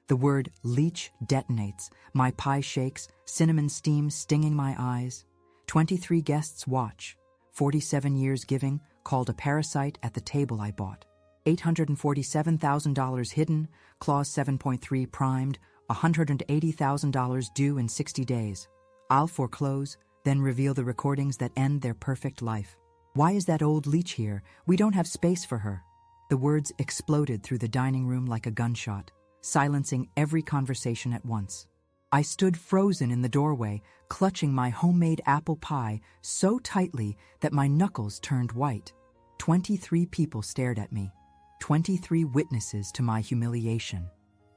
The word leech detonates. My pie shakes, cinnamon steam stinging my eyes. 23 guests watch. 47 years giving, called a parasite at the table I bought. $847,000 hidden, clause 7.3 primed, $180,000 due in 60 days. I'll foreclose, then reveal the recordings that end their perfect life. Why is that old leech here? We don't have space for her. The words exploded through the dining room like a gunshot, silencing every conversation at once. I stood frozen in the doorway, clutching my homemade apple pie so tightly that my knuckles turned white. 23 people stared at me, 23 witnesses to my humiliation.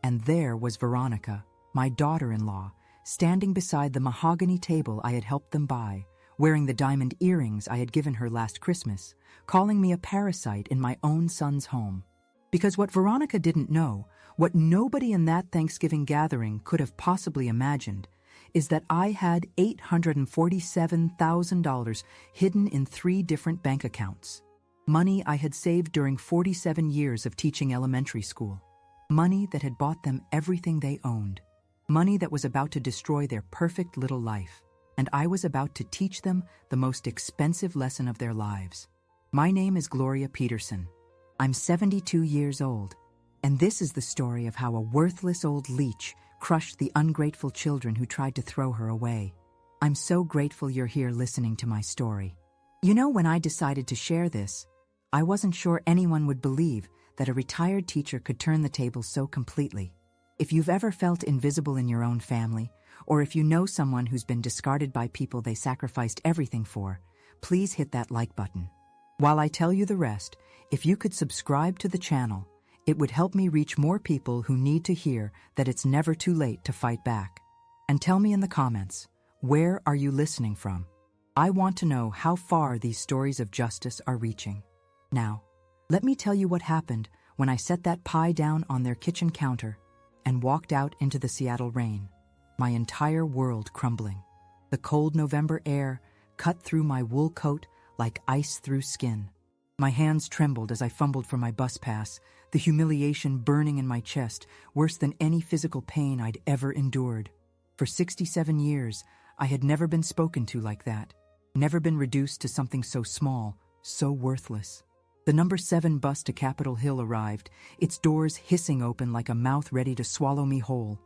And there was Veronica, my daughter-in-law, standing beside the mahogany table I had helped them buy, wearing the diamond earrings I had given her last Christmas, calling me a parasite in my own son's home. Because what Veronica didn't know, what nobody in that Thanksgiving gathering could have possibly imagined, is that I had $847,000 hidden in 3 different bank accounts. Money I had saved during 47 years of teaching elementary school. Money that had bought them everything they owned. Money that was about to destroy their perfect little life. And I was about to teach them the most expensive lesson of their lives. My name is Gloria Peterson. I'm 72 years old, and this is the story of how a worthless old leech crushed the ungrateful children who tried to throw her away. I'm so grateful you're here listening to my story. You know, when I decided to share this, I wasn't sure anyone would believe that a retired teacher could turn the tables so completely. If you've ever felt invisible in your own family, or if you know someone who's been discarded by people they sacrificed everything for, please hit that like button. While I tell you the rest, if you could subscribe to the channel, it would help me reach more people who need to hear that it's never too late to fight back. And tell me in the comments, where are you listening from? I want to know how far these stories of justice are reaching. Now, let me tell you what happened when I set that pie down on their kitchen counter and walked out into the Seattle rain, my entire world crumbling. The cold November air cut through my wool coat like ice through skin. My hands trembled as I fumbled for my bus pass, the humiliation burning in my chest, worse than any physical pain I'd ever endured. For 67 years, I had never been spoken to like that, never been reduced to something so small, so worthless. The number 7 bus to Capitol Hill arrived, its doors hissing open like a mouth ready to swallow me whole.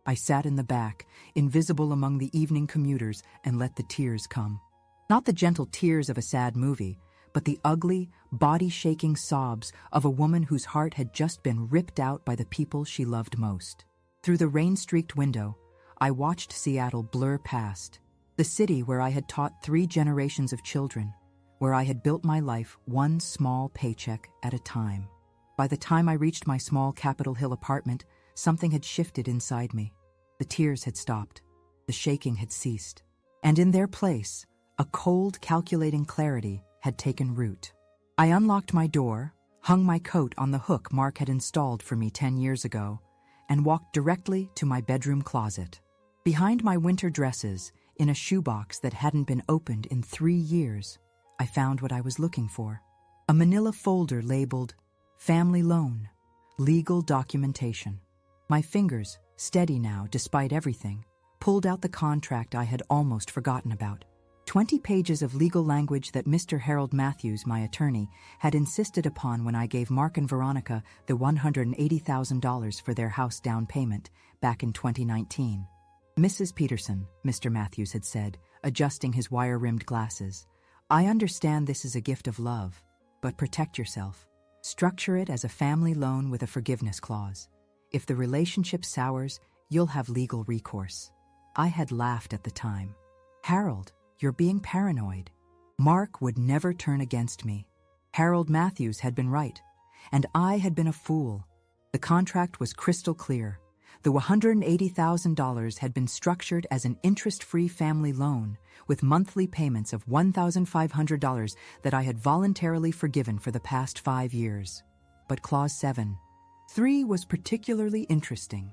I sat in the back, invisible among the evening commuters, and let the tears come. Not the gentle tears of a sad movie, but the ugly, body-shaking sobs of a woman whose heart had just been ripped out by the people she loved most. Through the rain-streaked window, I watched Seattle blur past, the city where I had taught 3 generations of children, where I had built my life one small paycheck at a time. By the time I reached my small Capitol Hill apartment, something had shifted inside me. The tears had stopped, the shaking had ceased, and in their place, a cold, calculating clarity had taken root. I unlocked my door, hung my coat on the hook Mark had installed for me 10 years ago, and walked directly to my bedroom closet. Behind my winter dresses, in a shoebox that hadn't been opened in 3 years, I found what I was looking for. A manila folder labeled Family Loan, Legal Documentation. My fingers, steady now despite everything, pulled out the contract I had almost forgotten about. 20 pages of legal language that Mr. Harold Matthews, my attorney, had insisted upon when I gave Mark and Veronica the $180,000 for their house down payment back in 2019. Mrs. Peterson, Mr. Matthews had said, adjusting his wire-rimmed glasses, I understand this is a gift of love, but protect yourself. Structure it as a family loan with a forgiveness clause. If the relationship sours, you'll have legal recourse. I had laughed at the time. Harold, you're being paranoid. Mark would never turn against me. Harold Matthews had been right, and I had been a fool. The contract was crystal clear. The $180,000 had been structured as an interest-free family loan with monthly payments of $1,500 that I had voluntarily forgiven for the past 5 years. But Clause 7.3 was particularly interesting.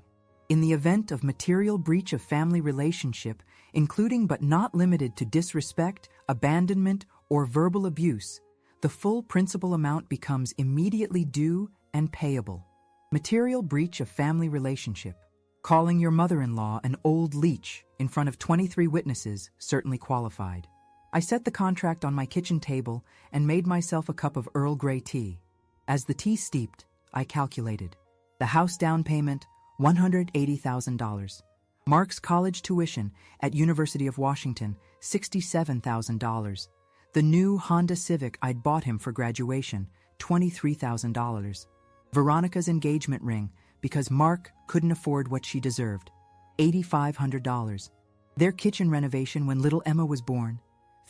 In the event of material breach of family relationship, including but not limited to disrespect, abandonment, or verbal abuse, the full principal amount becomes immediately due and payable. Material breach of family relationship. Calling your mother-in-law an old leech in front of 23 witnesses certainly qualified. I set the contract on my kitchen table and made myself a cup of Earl Grey tea. As the tea steeped, I calculated. The house down payment, $180,000. Mark's college tuition at University of Washington, $67,000. The new Honda Civic I'd bought him for graduation, $23,000. Veronica's engagement ring, because Mark couldn't afford what she deserved, $8,500. Their kitchen renovation when little Emma was born,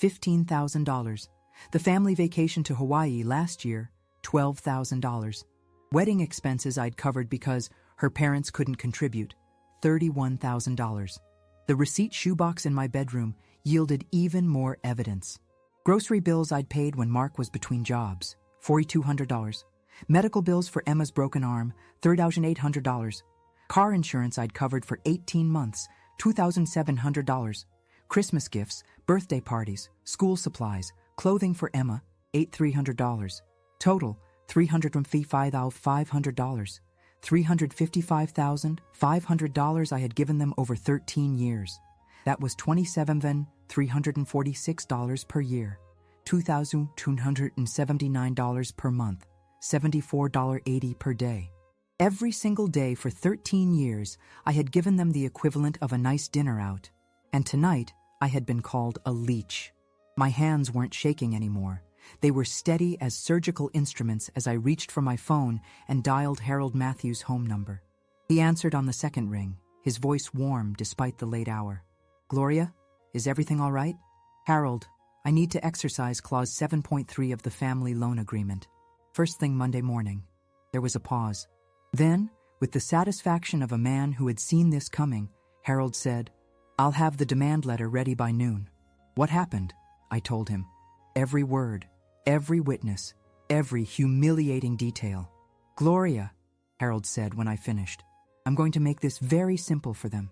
$15,000. The family vacation to Hawaii last year, $12,000. Wedding expenses I'd covered because her parents couldn't contribute, $31,000. The receipt shoebox in my bedroom yielded even more evidence. Grocery bills I'd paid when Mark was between jobs, $4,200. Medical bills for Emma's broken arm, $3,800. Car insurance I'd covered for 18 months, $2,700. Christmas gifts, birthday parties, school supplies, clothing for Emma, $8,300. Total, $355,500. $355,500 I had given them over 13 years. That was $27,346 per year, $2,279 per month, $74.80 per day. Every single day for 13 years, I had given them the equivalent of a nice dinner out. And tonight, I had been called a leech. My hands weren't shaking anymore. They were steady as surgical instruments as I reached for my phone and dialed Harold Matthews' home number. He answered on the second ring, his voice warm despite the late hour. "Gloria, is everything all right?" "Harold, I need to exercise Clause 7.3 of the family loan agreement. First thing Monday morning." There was a pause. Then, with the satisfaction of a man who had seen this coming, Harold said, "I'll have the demand letter ready by noon." "What happened?" I told him. Every word, every witness, every humiliating detail. "Gloria," Harold said when I finished, "I'm going to make this very simple for them.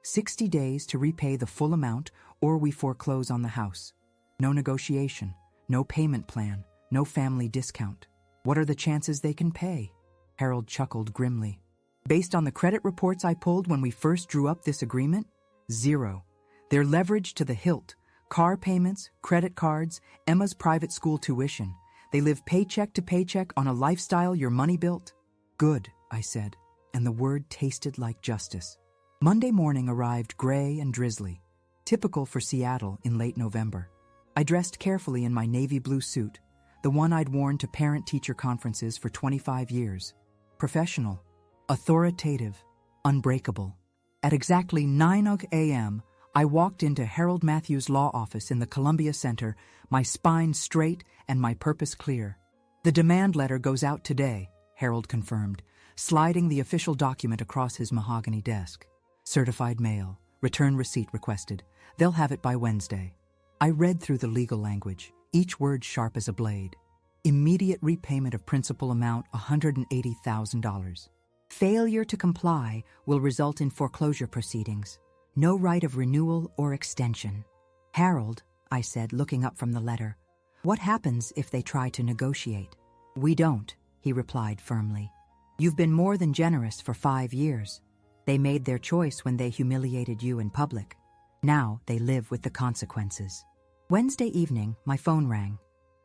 60 days to repay the full amount or we foreclose on the house. No negotiation, no payment plan, no family discount. What are the chances they can pay?" Harold chuckled grimly. "Based on the credit reports I pulled when we first drew up this agreement, 0. They're leveraged to the hilt. Car payments, credit cards, Emma's private school tuition. They live paycheck to paycheck on a lifestyle your money built." "Good," I said, and the word tasted like justice. Monday morning arrived gray and drizzly, typical for Seattle in late November. I dressed carefully in my navy blue suit, the one I'd worn to parent-teacher conferences for 25 years. Professional, authoritative, unbreakable. At exactly 9 a.m., I walked into Harold Matthews' law office in the Columbia Center, my spine straight and my purpose clear. "The demand letter goes out today," Harold confirmed, sliding the official document across his mahogany desk. "Certified mail, return receipt requested. They'll have it by Wednesday." I read through the legal language, each word sharp as a blade. Immediate repayment of principal amount $180,000. Failure to comply will result in foreclosure proceedings. No right of renewal or extension. "Harold," I said, looking up from the letter, "what happens if they try to negotiate?" "We don't," he replied firmly. "You've been more than generous for 5 years. They made their choice when they humiliated you in public. Now they live with the consequences." Wednesday evening, my phone rang.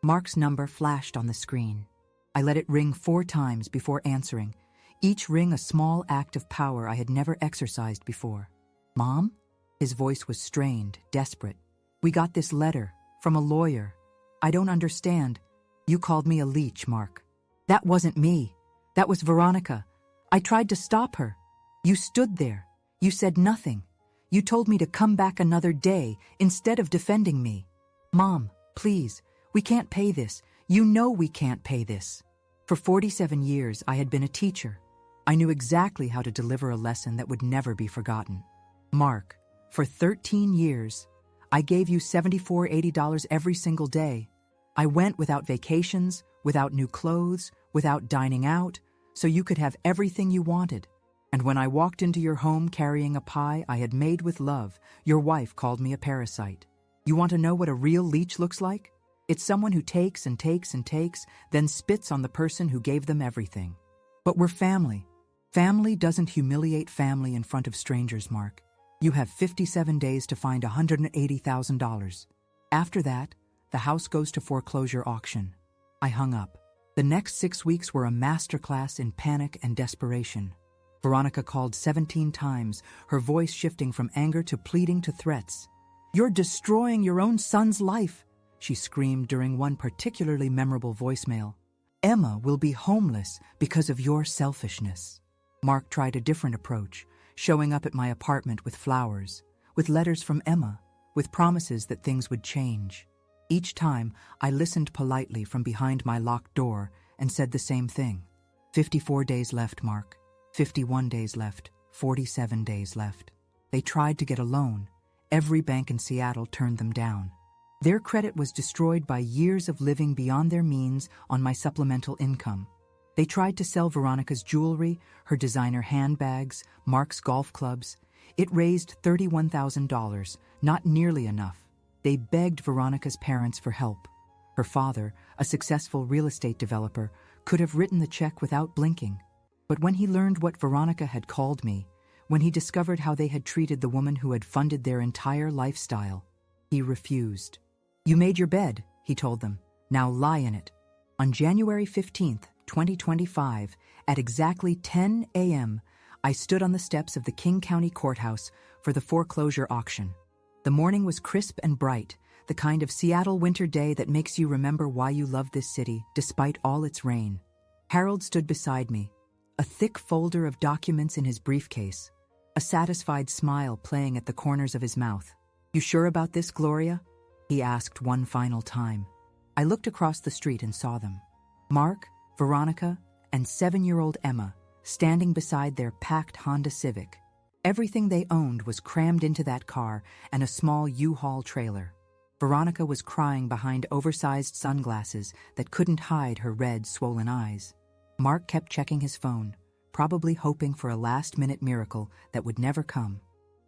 Mark's number flashed on the screen. I let it ring 4 times before answering, each ring a small act of power I had never exercised before. "Mom?" His voice was strained, desperate. "We got this letter from a lawyer. I don't understand. You called me a leech, Mark." "That wasn't me. That was Veronica. I tried to stop her. You stood there. You said nothing. You told me to come back another day instead of defending me. Mom, please, we can't pay this. You know we can't pay this." For 47 years, I had been a teacher. I knew exactly how to deliver a lesson that would never be forgotten. "Mark, for 13 years, I gave you $74.80 every single day. I went without vacations, without new clothes, without dining out, so you could have everything you wanted. And when I walked into your home carrying a pie I had made with love, your wife called me a parasite. You want to know what a real leech looks like? It's someone who takes and takes and takes, then spits on the person who gave them everything. But we're family. Family doesn't humiliate family in front of strangers, Mark. You have 57 days to find $180,000. After that, the house goes to foreclosure auction. I hung up. The next 6 weeks were a masterclass in panic and desperation. Veronica called 17 times, her voice shifting from anger to pleading to threats. "You're destroying your own son's life," she screamed during one particularly memorable voicemail. "Emma will be homeless because of your selfishness." Mark tried a different approach, showing up at my apartment with flowers, with letters from Emma, with promises that things would change. Each time, I listened politely from behind my locked door and said the same thing. 54 days left, Mark. 51 days left. 47 days left. They tried to get a loan. Every bank in Seattle turned them down. Their credit was destroyed by years of living beyond their means on my supplemental income. They tried to sell Veronica's jewelry, her designer handbags, Mark's golf clubs. It raised $31,000, not nearly enough. They begged Veronica's parents for help. Her father, a successful real estate developer, could have written the check without blinking. But when he learned what Veronica had called me, when he discovered how they had treated the woman who had funded their entire lifestyle, he refused. "You made your bed," he told them. "Now lie in it." On January 15th, 2025, at exactly 10 a.m., I stood on the steps of the King County Courthouse for the foreclosure auction. The morning was crisp and bright, the kind of Seattle winter day that makes you remember why you love this city, despite all its rain. Harold stood beside me, a thick folder of documents in his briefcase, a satisfied smile playing at the corners of his mouth. "You sure about this, Gloria?" he asked one final time. I looked across the street and saw them. Mark, Veronica, and 7-year-old Emma standing beside their packed Honda Civic. Everything they owned was crammed into that car and a small U-Haul trailer. Veronica was crying behind oversized sunglasses that couldn't hide her red, swollen eyes. Mark kept checking his phone, probably hoping for a last-minute miracle that would never come.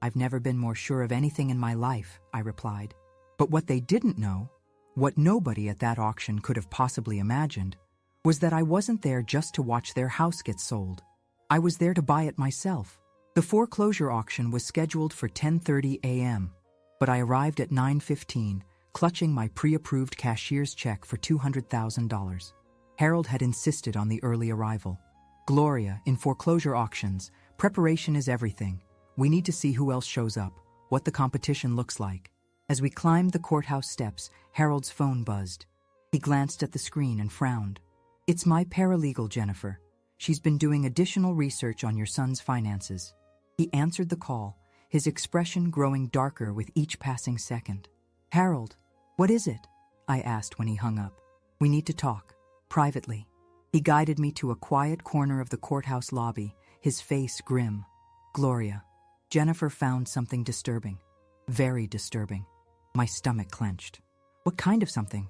"I've never been more sure of anything in my life," I replied. But what they didn't know, what nobody at that auction could have possibly imagined, was that I wasn't there just to watch their house get sold. I was there to buy it myself. The foreclosure auction was scheduled for 10:30 a.m., but I arrived at 9:15, clutching my pre-approved cashier's check for $200,000. Harold had insisted on the early arrival. "Gloria, in foreclosure auctions, preparation is everything. We need to see who else shows up, what the competition looks like." As we climbed the courthouse steps, Harold's phone buzzed. He glanced at the screen and frowned. "It's my paralegal, Jennifer. She's been doing additional research on your son's finances." He answered the call, his expression growing darker with each passing second. "Harold, what is it?" I asked when he hung up. "We need to talk, privately." He guided me to a quiet corner of the courthouse lobby, his face grim. "Gloria, Jennifer found something disturbing. Very disturbing." My stomach clenched. "What kind of something?"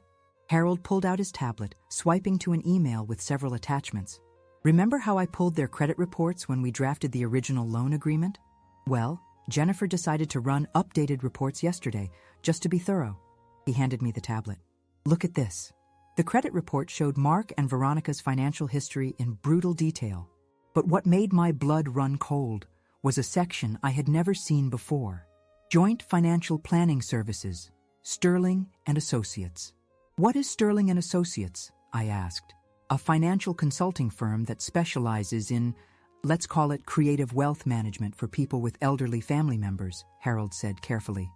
Harold pulled out his tablet, swiping to an email with several attachments. "Remember how I pulled their credit reports when we drafted the original loan agreement? Well, Jennifer decided to run updated reports yesterday, just to be thorough." He handed me the tablet. "Look at this." The credit report showed Mark and Veronica's financial history in brutal detail. But what made my blood run cold was a section I had never seen before. Joint Financial Planning Services, Sterling and Associates. "What is Sterling and Associates?" I asked. "A financial consulting firm that specializes in, let's call it creative wealth management for people with elderly family members," Harold said carefully.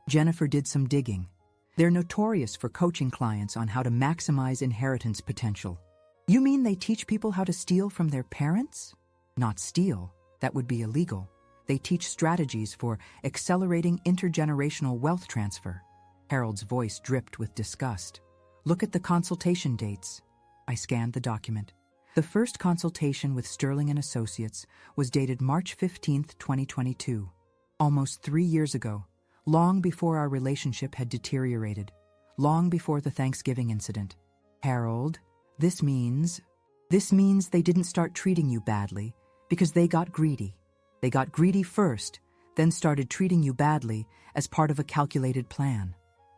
Jennifer did some digging. "They're notorious for coaching clients on how to maximize inheritance potential." "You mean they teach people how to steal from their parents?" "Not steal. That would be illegal. They teach strategies for accelerating intergenerational wealth transfer." Harold's voice dripped with disgust. "Look at the consultation dates." I scanned the document. The first consultation with Sterling and Associates was dated March 15th, 2022. Almost 3 years ago, long before our relationship had deteriorated, long before the Thanksgiving incident. "Harold, this means they didn't start treating you badly because they got greedy. They got greedy first, then started treating you badly as part of a calculated plan."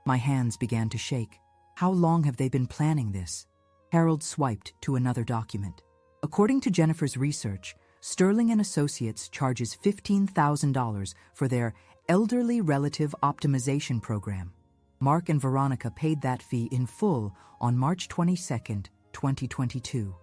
My hands began to shake. "How long have they been planning this?" Harold swiped to another document. "According to Jennifer's research, Sterling and Associates charges $15,000 for their elderly relative optimization program. Mark and Veronica paid that fee in full on March 22, 2022.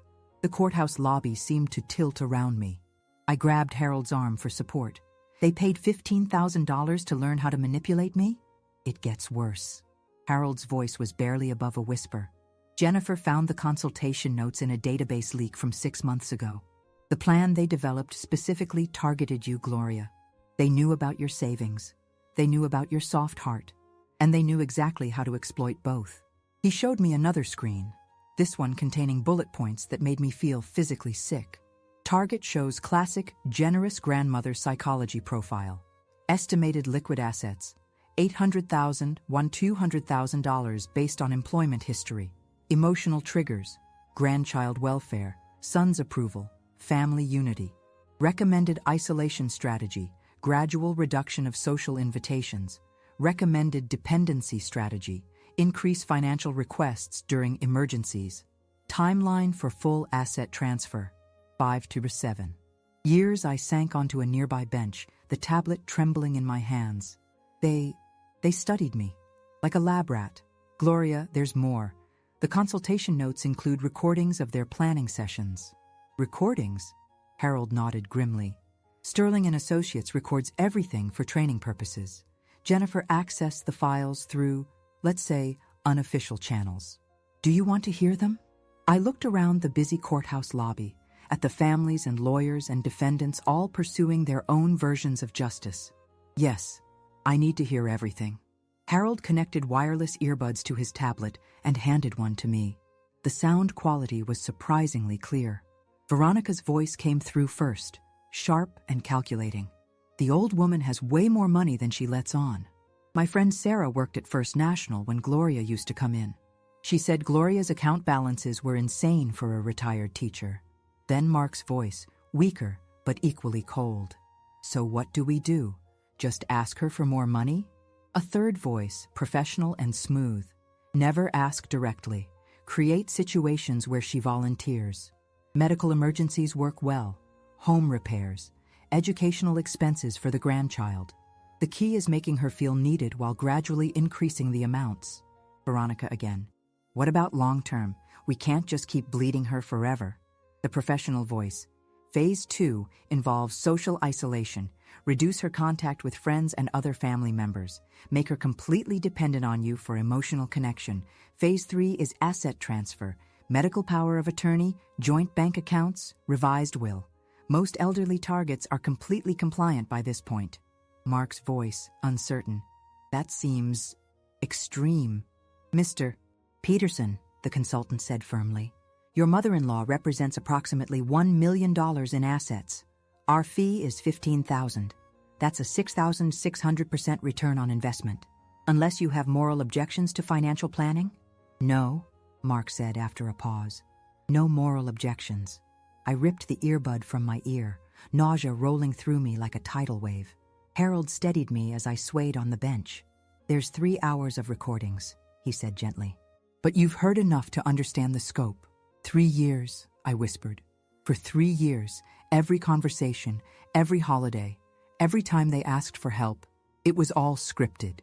The courthouse lobby seemed to tilt around me. I grabbed Harold's arm for support. They paid $15,000 to learn how to manipulate me? It gets worse. Harold's voice was barely above a whisper. Jennifer found the consultation notes in a database leak from 6 months ago. The plan they developed specifically targeted you, Gloria. They knew about your savings. They knew about your soft heart. And they knew exactly how to exploit both. He showed me another screen, this one containing bullet points that made me feel physically sick. Target shows classic, generous grandmother psychology profile. Estimated liquid assets, $800,000, $200,000 based on employment history. Emotional triggers, grandchild welfare, son's approval, family unity. Recommended isolation strategy, gradual reduction of social invitations. Recommended dependency strategy, increase financial requests during emergencies. Timeline for full asset transfer, 5 to 7 years. I sank onto a nearby bench, the tablet trembling in my hands. They studied me, like a lab rat. Gloria, there's more. The consultation notes include recordings of their planning sessions. Recordings? Harold nodded grimly. Sterling and Associates records everything for training purposes. Jennifer accessed the files through, let's say, unofficial channels. Do you want to hear them? I looked around the busy courthouse lobby, at the families and lawyers and defendants all pursuing their own versions of justice. Yes, I need to hear everything. Harold connected wireless earbuds to his tablet and handed one to me. The sound quality was surprisingly clear. Veronica's voice came through first, sharp and calculating. The old woman has way more money than she lets on. My friend Sarah worked at First National when Gloria used to come in. She said Gloria's account balances were insane for a retired teacher. Then Mark's voice, weaker but equally cold. So what do we do? Just ask her for more money? A third voice, professional and smooth. Never ask directly. Create situations where she volunteers. Medical emergencies work well. Home repairs. Educational expenses for the grandchild. The key is making her feel needed while gradually increasing the amounts. Veronica again. What about long-term? We can't just keep bleeding her forever. The professional voice. Phase 2 involves social isolation. Reduce her contact with friends and other family members. Make her completely dependent on you for emotional connection. Phase 3 is asset transfer. Medical power of attorney, joint bank accounts, revised will. Most elderly targets are completely compliant by this point. Mark's voice, uncertain. That seems extreme. Mr. Peterson, the consultant said firmly, your mother-in-law represents approximately $1 million in assets. Our fee is $15,000. That's a 6,600% return on investment. Unless you have moral objections to financial planning? No, Mark said after a pause. No moral objections. I ripped the earbud from my ear, nausea rolling through me like a tidal wave. Harold steadied me as I swayed on the bench. There's 3 hours of recordings, he said gently. But you've heard enough to understand the scope. 3 years, I whispered. For 3 years, every conversation, every holiday, every time they asked for help, it was all scripted.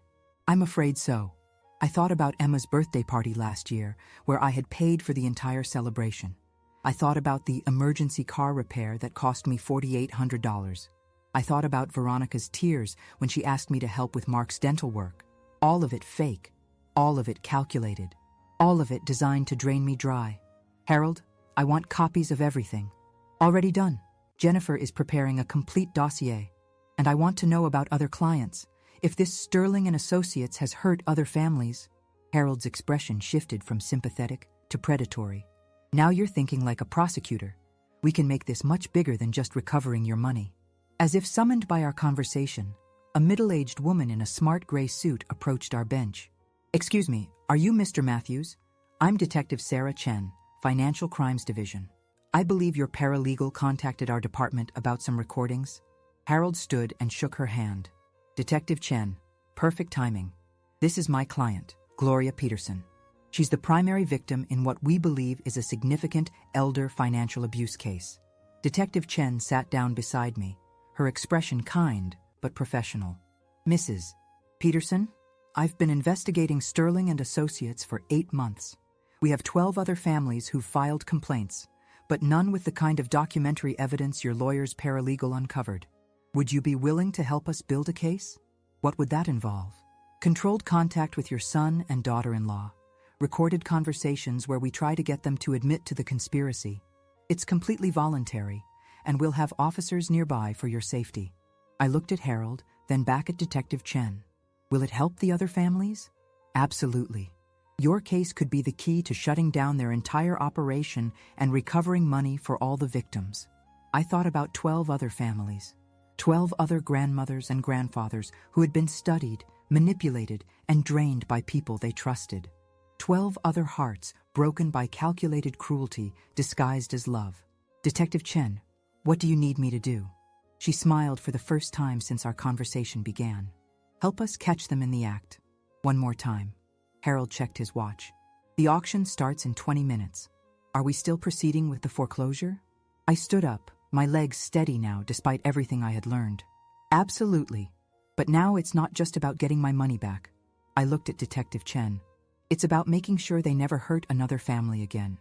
I'm afraid so. I thought about Emma's birthday party last year, where I had paid for the entire celebration. I thought about the emergency car repair that cost me $4,800. I thought about Veronica's tears when she asked me to help with Mark's dental work. All of it fake. All of it calculated. All of it designed to drain me dry. Harold, I want copies of everything. Already done. Jennifer is preparing a complete dossier. And I want to know about other clients. If this Sterling and Associates has hurt other families. Harold's expression shifted from sympathetic to predatory. Now you're thinking like a prosecutor. We can make this much bigger than just recovering your money. As if summoned by our conversation, a middle-aged woman in a smart gray suit approached our bench. Excuse me, are you Mr. Matthews? I'm Detective Sarah Chen, Financial Crimes Division. I believe your paralegal contacted our department about some recordings. Harold stood and shook her hand. Detective Chen, perfect timing. This is my client, Gloria Peterson. She's the primary victim in what we believe is a significant elder financial abuse case. Detective Chen sat down beside me, her expression kind but professional. Mrs. Peterson, I've been investigating Sterling and Associates for 8 months. We have 12 other families who've filed complaints, but none with the kind of documentary evidence your lawyer's paralegal uncovered. Would you be willing to help us build a case? What would that involve? Controlled contact with your son and daughter-in-law. Recorded conversations where we try to get them to admit to the conspiracy. It's completely voluntary, and we'll have officers nearby for your safety. I looked at Harold, then back at Detective Chen. Will it help the other families? Absolutely. Your case could be the key to shutting down their entire operation and recovering money for all the victims. I thought about 12 other families. 12 other grandmothers and grandfathers who had been studied, manipulated, and drained by people they trusted. 12 other hearts broken by calculated cruelty disguised as love. Detective Chen, what do you need me to do? She smiled for the first time since our conversation began. Help us catch them in the act. One more time. Harold checked his watch. The auction starts in 20 minutes. Are we still proceeding with the foreclosure? I stood up, my legs steady now despite everything I had learned. Absolutely. But now it's not just about getting my money back. I looked at Detective Chen. It's about making sure they never hurt another family again.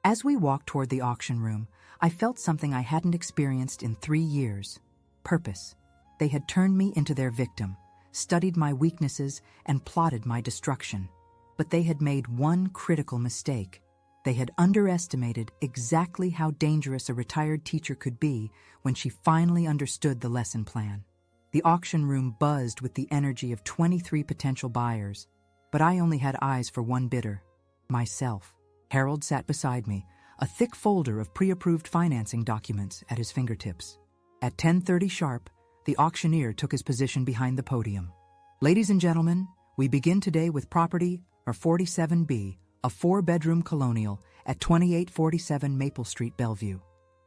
As we walked toward the auction room, I felt something I hadn't experienced in 3 years. Purpose. They had turned me into their victim, studied my weaknesses, and plotted my destruction. But they had made one critical mistake. They had underestimated exactly how dangerous a retired teacher could be when she finally understood the lesson plan. The auction room buzzed with the energy of 23 potential buyers, but I only had eyes for one bidder, myself. Harold sat beside me, a thick folder of pre-approved financing documents at his fingertips. At 10:30 sharp, the auctioneer took his position behind the podium. Ladies and gentlemen, we begin today with property or 47B, a 4-bedroom colonial at 2847 Maple Street, Bellevue.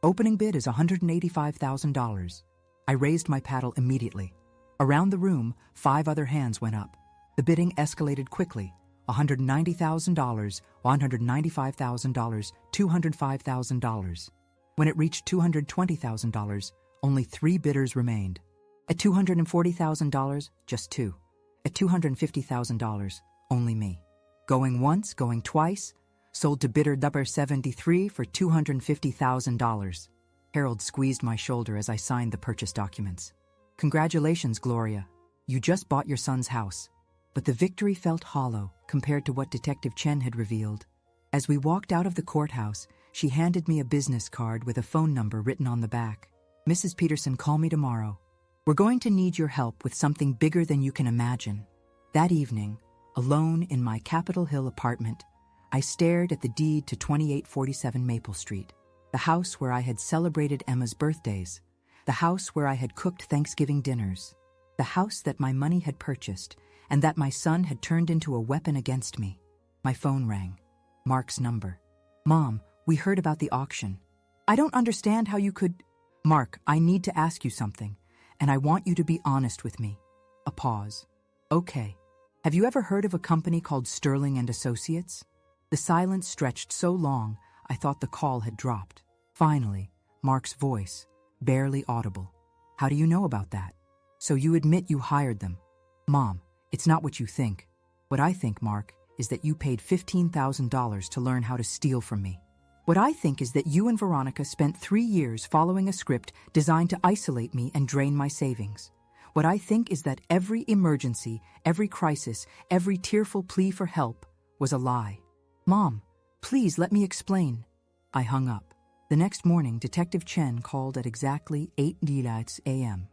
Opening bid is $185,000. I raised my paddle immediately. Around the room, 5 other hands went up. The bidding escalated quickly. $190,000, $195,000, $205,000. When it reached $220,000, only 3 bidders remained. At $240,000, just 2. At $250,000, only me. Going once, going twice, sold to bidder number 73 for $250,000. Harold squeezed my shoulder as I signed the purchase documents. Congratulations, Gloria. You just bought your son's house. But the victory felt hollow compared to what Detective Chen had revealed. As we walked out of the courthouse, she handed me a business card with a phone number written on the back. Mrs. Peterson, call me tomorrow. We're going to need your help with something bigger than you can imagine. That evening, alone in my Capitol Hill apartment, I stared at the deed to 2847 Maple Street, the house where I had celebrated Emma's birthdays, the house where I had cooked Thanksgiving dinners, the house that my money had purchased and that my son had turned into a weapon against me. My phone rang. Mark's number. Mom, we heard about the auction. I don't understand how you could... Mark, I need to ask you something, and I want you to be honest with me. A pause. Okay. Have you ever heard of a company called Sterling and Associates? The silence stretched so long, I thought the call had dropped. Finally, Mark's voice, barely audible. How do you know about that? So you admit you hired them. Mom, it's not what you think. What I think, Mark, is that you paid $15,000 to learn how to steal from me. What I think is that you and Veronica spent 3 years following a script designed to isolate me and drain my savings. What I think is that every emergency, every crisis, every tearful plea for help was a lie. Mom, please let me explain. I hung up. The next morning, Detective Chen called at exactly 8 a.m.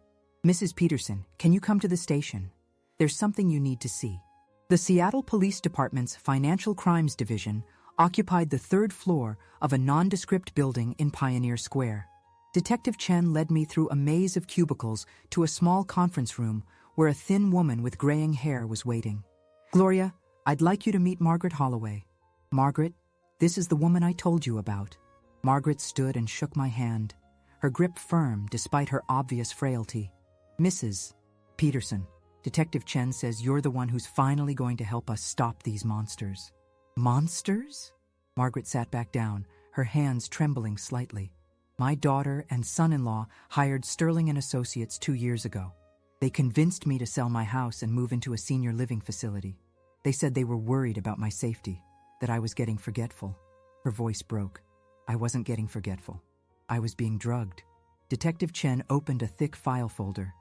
Mrs. Peterson, can you come to the station? There's something you need to see. The Seattle Police Department's Financial Crimes Division occupied the 3rd floor of a nondescript building in Pioneer Square. Detective Chen led me through a maze of cubicles to a small conference room where a thin woman with graying hair was waiting. Gloria, I'd like you to meet Margaret Holloway. Margaret, this is the woman I told you about. Margaret stood and shook my hand, her grip firm despite her obvious frailty. Mrs. Peterson, Detective Chen says you're the one who's finally going to help us stop these monsters. Monsters? Margaret sat back down, her hands trembling slightly. My daughter and son-in-law hired Sterling and Associates 2 years ago. They convinced me to sell my house and move into a senior living facility. They said they were worried about my safety, that I was getting forgetful. Her voice broke. I wasn't getting forgetful. I was being drugged. Detective Chen opened a thick file folder.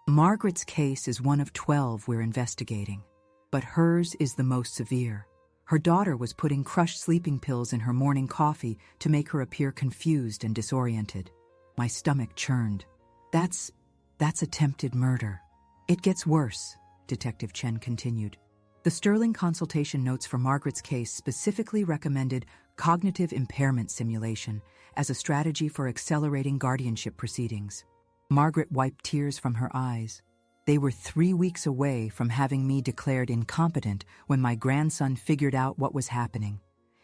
Margaret's case is one of 12 we're investigating, but hers is the most severe. Her daughter was putting crushed sleeping pills in her morning coffee to make her appear confused and disoriented. My stomach churned. That's attempted murder. It gets worse, Detective Chen continued. The Sterling consultation notes for Margaret's case specifically recommended cognitive impairment simulation as a strategy for accelerating guardianship proceedings. Margaret wiped tears from her eyes. They were 3 weeks away from having me declared incompetent when my grandson figured out what was happening.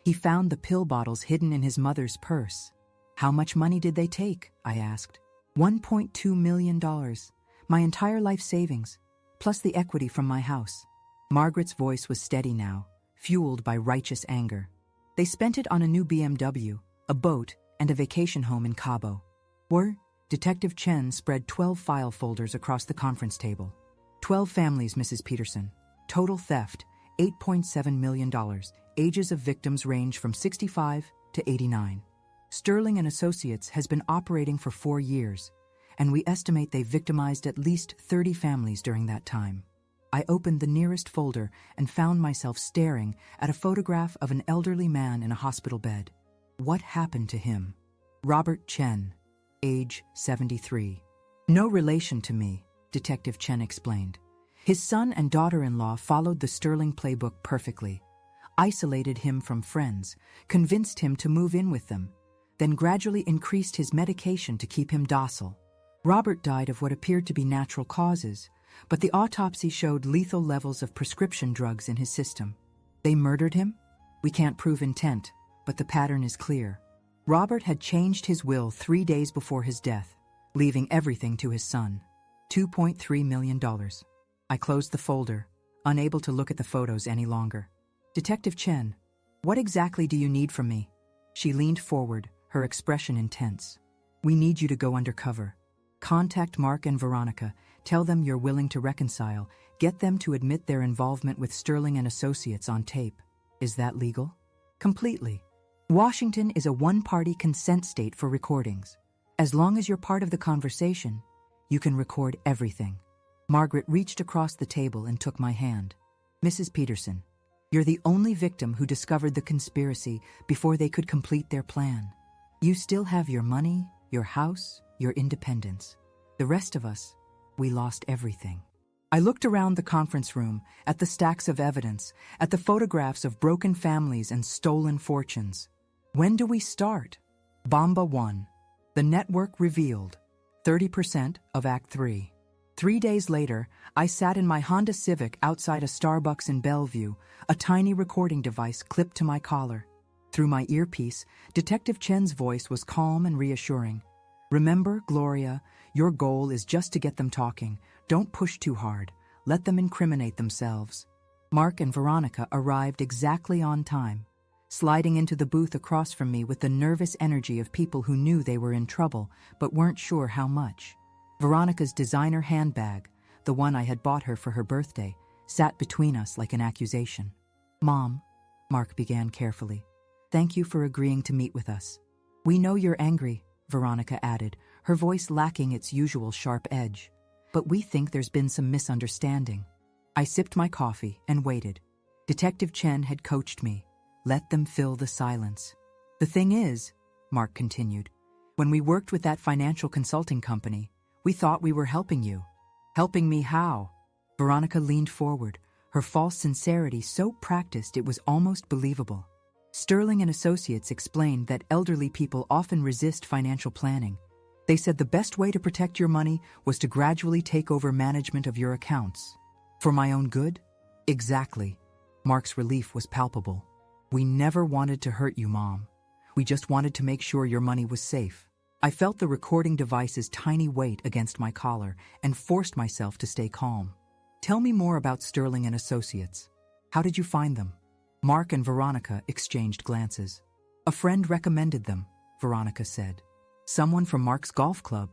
He found the pill bottles hidden in his mother's purse. How much money did they take? I asked. $1.2 million. My entire life savings, plus the equity from my house. Margaret's voice was steady now, fueled by righteous anger. They spent it on a new BMW, a boat, and a vacation home in Cabo. Detective Chen spread 12 file folders across the conference table. 12 families, Mrs. Peterson. Total theft, $8.7 million. Ages of victims range from 65 to 89. Sterling and Associates has been operating for 4 years, and we estimate they victimized at least 30 families during that time. I opened the nearest folder and found myself staring at a photograph of an elderly man in a hospital bed. What happened to him? Robert Chen, age 73. No relation to me, Detective Chen explained. His son and daughter-in-law followed the Sterling playbook perfectly, isolated him from friends, convinced him to move in with them, then gradually increased his medication to keep him docile. Robert died of what appeared to be natural causes, but the autopsy showed lethal levels of prescription drugs in his system. They murdered him? We can't prove intent, but the pattern is clear. Robert had changed his will 3 days before his death, leaving everything to his son. $2.3 million. I closed the folder, unable to look at the photos any longer. Detective Chen, what exactly do you need from me? She leaned forward, her expression intense. We need you to go undercover. Contact Mark and Veronica, tell them you're willing to reconcile, get them to admit their involvement with Sterling and Associates on tape. Is that legal? Completely. Washington is a one-party consent state for recordings. As long as you're part of the conversation, you can record everything. Margaret reached across the table and took my hand. Mrs. Peterson, you're the only victim who discovered the conspiracy before they could complete their plan. You still have your money, your house, your independence. The rest of us, we lost everything. I looked around the conference room, at the stacks of evidence, at the photographs of broken families and stolen fortunes. When do we start? Bomba 1. The network revealed 30% of Act 3. 3 days later, I sat in my Honda Civic outside a Starbucks in Bellevue, a tiny recording device clipped to my collar. Through my earpiece, Detective Chen's voice was calm and reassuring. Remember, Gloria, your goal is just to get them talking. Don't push too hard. Let them incriminate themselves. Mark and Veronica arrived exactly on time, sliding into the booth across from me with the nervous energy of people who knew they were in trouble but weren't sure how much. Veronica's designer handbag, the one I had bought her for her birthday, sat between us like an accusation. Mom, Mark began carefully, thank you for agreeing to meet with us. We know you're angry, Veronica added, her voice lacking its usual sharp edge. But we think there's been some misunderstanding. I sipped my coffee and waited. Detective Chen had coached me. Let them fill the silence. The thing is, Mark continued, when we worked with that financial consulting company, we thought we were helping you. Helping me how? Veronica leaned forward, her false sincerity so practiced it was almost believable. Sterling and Associates explained that elderly people often resist financial planning. They said the best way to protect your money was to gradually take over management of your accounts. For my own good? Exactly. Mark's relief was palpable. We never wanted to hurt you, Mom. We just wanted to make sure your money was safe. I felt the recording device's tiny weight against my collar and forced myself to stay calm. Tell me more about Sterling and Associates. How did you find them? Mark and Veronica exchanged glances. A friend recommended them, Veronica said. Someone from Mark's golf club.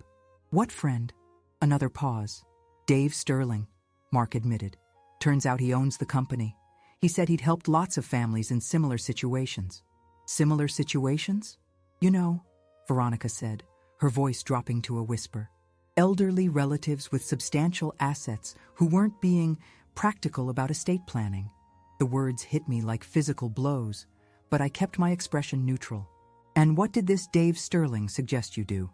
What friend? Another pause. Dave Sterling, Mark admitted. Turns out he owns the company. He said he'd helped lots of families in similar situations. Similar situations? You know, Veronica said, her voice dropping to a whisper. Elderly relatives with substantial assets who weren't being practical about estate planning. The words hit me like physical blows, but I kept my expression neutral. And what did this Dave Sterling suggest you do?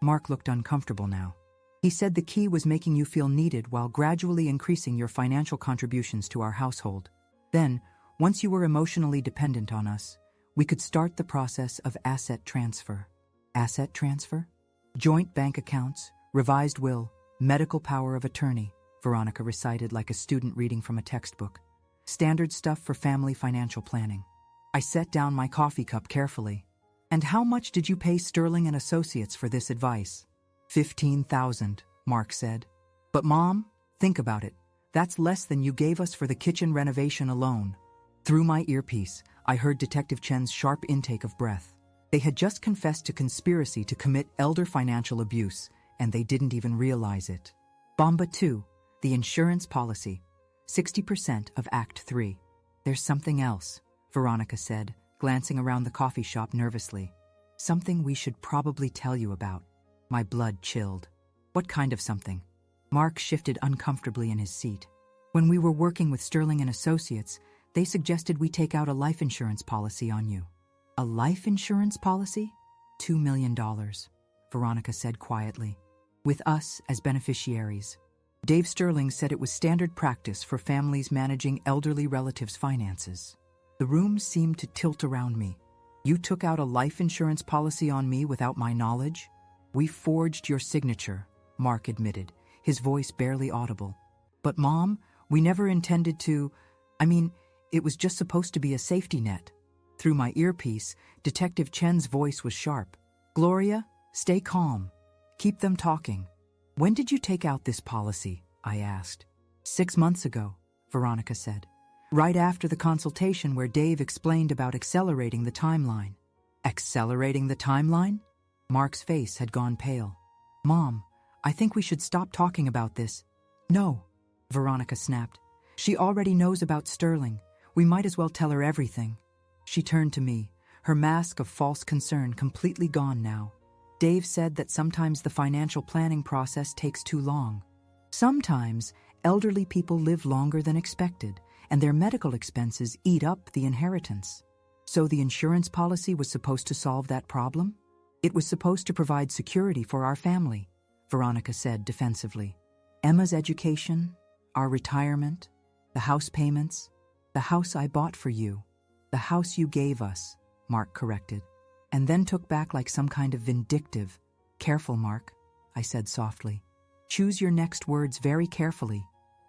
Mark looked uncomfortable now. He said the key was making you feel needed while gradually increasing your financial contributions to our household. Then, once you were emotionally dependent on us, we could start the process of asset transfer. Asset transfer? Joint bank accounts, revised will, medical power of attorney, Veronica recited like a student reading from a textbook. Standard stuff for family financial planning. I set down my coffee cup carefully. And how much did you pay Sterling and Associates for this advice? $15,000, Mark said. But Mom, think about it. That's less than you gave us for the kitchen renovation alone. Through my earpiece, I heard Detective Chen's sharp intake of breath. They had just confessed to conspiracy to commit elder financial abuse, and they didn't even realize it. Bomba 2, the insurance policy. 60% of Act 3. There's something else, Veronica said, glancing around the coffee shop nervously. Something we should probably tell you about. My blood chilled. What kind of something? Mark shifted uncomfortably in his seat. When we were working with Sterling and Associates, they suggested we take out a life insurance policy on you. A life insurance policy? $2 million, Veronica said quietly. With us as beneficiaries. Dave Sterling said it was standard practice for families managing elderly relatives' finances. The room seemed to tilt around me. You took out a life insurance policy on me without my knowledge? We forged your signature, Mark admitted, his voice barely audible. But Mom, we never intended to… it was just supposed to be a safety net. Through my earpiece, Detective Chen's voice was sharp. Gloria, stay calm. Keep them talking. When did you take out this policy? I asked. 6 months ago, Veronica said. Right after the consultation where Dave explained about accelerating the timeline. Accelerating the timeline? Mark's face had gone pale. Mom, I think we should stop talking about this. No, Veronica snapped. She already knows about Sterling. We might as well tell her everything. She turned to me, her mask of false concern completely gone now. Dave said that sometimes the financial planning process takes too long. Sometimes elderly people live longer than expected, and their medical expenses eat up the inheritance. So the insurance policy was supposed to solve that problem? It was supposed to provide security for our family, Veronica said defensively. Emma's education, our retirement, the house payments, the house I bought for you, the house you gave us, Mark corrected, and then took back like some kind of vindictive. Careful, Mark, I said softly. Choose your next words very carefully.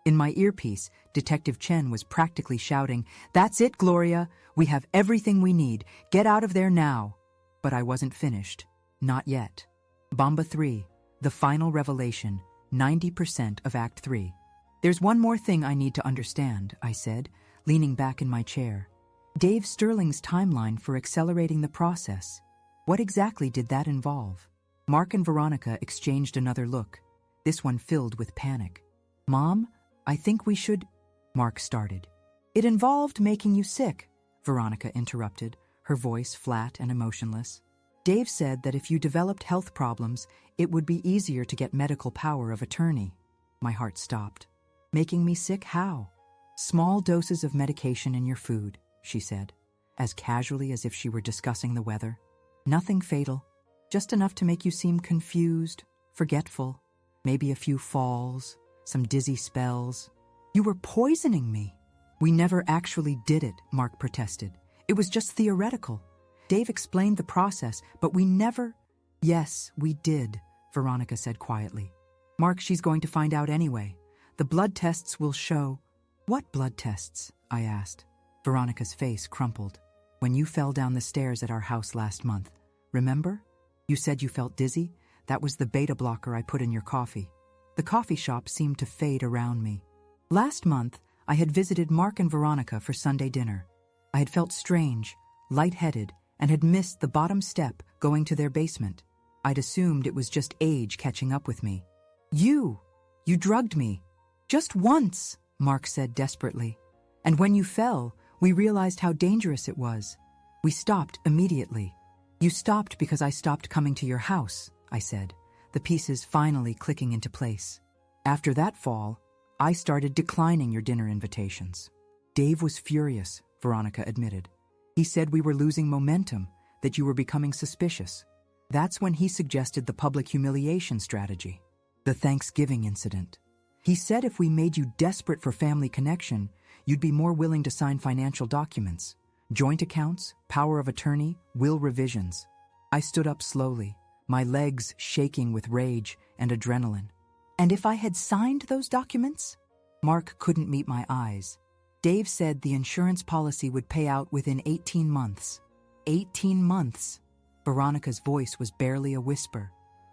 In my earpiece, Detective Chen was practically shouting, That's it, Gloria! We have everything we need. Get out of there now! But I wasn't finished. Not yet. Bomba 3, the final revelation, 90% of Act 3. There's one more thing I need to understand, I said, leaning back in my chair. Dave Sterling's timeline for accelerating the process. What exactly did that involve? Mark and Veronica exchanged another look, this one filled with panic. Mom, I think we should… Mark started. It involved making you sick, Veronica interrupted, her voice flat and emotionless. Dave said that if you developed health problems, it would be easier to get medical power of attorney. My heart stopped. Making me sick? How? Small doses of medication in your food, she said, as casually as if she were discussing the weather. Nothing fatal, just enough to make you seem confused, forgetful, maybe a few falls, some dizzy spells. You were poisoning me. We never actually did it, Mark protested. It was just theoretical. Dave explained the process, but we never… Yes, we did, Veronica said quietly. Mark, she's going to find out anyway. The blood tests will show… What blood tests? I asked. Veronica's face crumpled. When you fell down the stairs at our house last month, remember? You said you felt dizzy? That was the beta blocker I put in your coffee. The coffee shop seemed to fade around me. Last month, I had visited Mark and Veronica for Sunday dinner. I had felt strange, lightheaded, and had missed the bottom step going to their basement. I'd assumed it was just age catching up with me. You drugged me. Just once, Mark said desperately. And when you fell, we realized how dangerous it was. We stopped immediately. You stopped because I stopped coming to your house, I said, the pieces finally clicking into place. After that fall, I started declining your dinner invitations. Dave was furious, Veronica admitted. He said we were losing momentum, that you were becoming suspicious. That's when he suggested the public humiliation strategy, the Thanksgiving incident. He said if we made you desperate for family connection, you'd be more willing to sign financial documents, joint accounts, power of attorney, will revisions. I stood up slowly, my legs shaking with rage and adrenaline. And if I had signed those documents? Mark couldn't meet my eyes. Dave said the insurance policy would pay out within 18 months. 18 months. Veronica's voice was barely a whisper.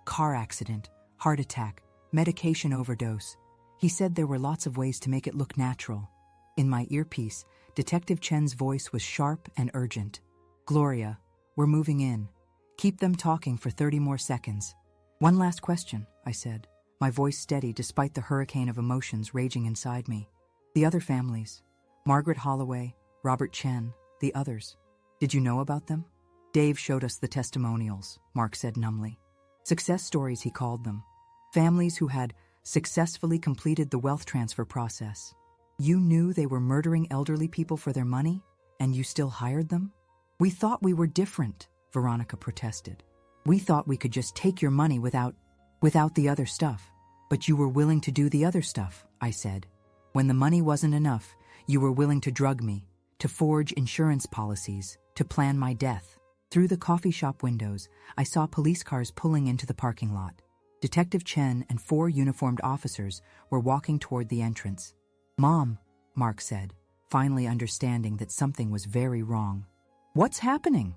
Car accident, heart attack, medication overdose. He said there were lots of ways to make it look natural. In my earpiece, Detective Chen's voice was sharp and urgent. Gloria, we're moving in. Keep them talking for 30 more seconds. One last question, I said, my voice steady despite the hurricane of emotions raging inside me. The other families, Margaret Holloway, Robert Chen, the others. Did you know about them? Dave showed us the testimonials, Mark said numbly. Success stories, he called them. Families who had successfully completed the wealth transfer process. You knew they were murdering elderly people for their money, and you still hired them? We thought we were different, Veronica protested. We thought we could just take your money without the other stuff. But you were willing to do the other stuff, I said. When the money wasn't enough, you were willing to drug me, to forge insurance policies, to plan my death. Through the coffee shop windows, I saw police cars pulling into the parking lot. Detective Chen and 4 uniformed officers were walking toward the entrance. Mom, Mark said, finally understanding that something was very wrong. What's happening?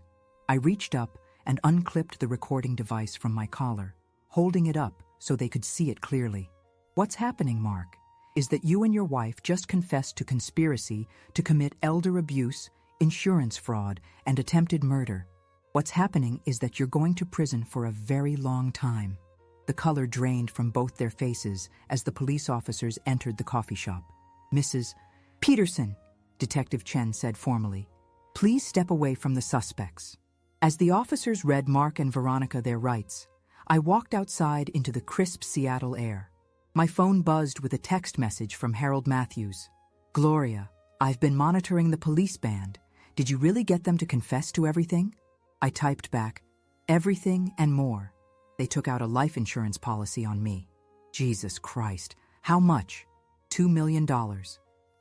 I reached up and unclipped the recording device from my collar, holding it up so they could see it clearly. What's happening, Mark, is that you and your wife just confessed to conspiracy to commit elder abuse, insurance fraud, and attempted murder. What's happening is that you're going to prison for a very long time. The color drained from both their faces as the police officers entered the coffee shop. Mrs. Peterson, Detective Chen said formally, please step away from the suspects. As the officers read Mark and Veronica their rights, I walked outside into the crisp Seattle air. My phone buzzed with a text message from Harold Matthews. Gloria, I've been monitoring the police band. Did you really get them to confess to everything? I typed back, everything and more. They took out a life insurance policy on me. Jesus Christ, how much? $2 million.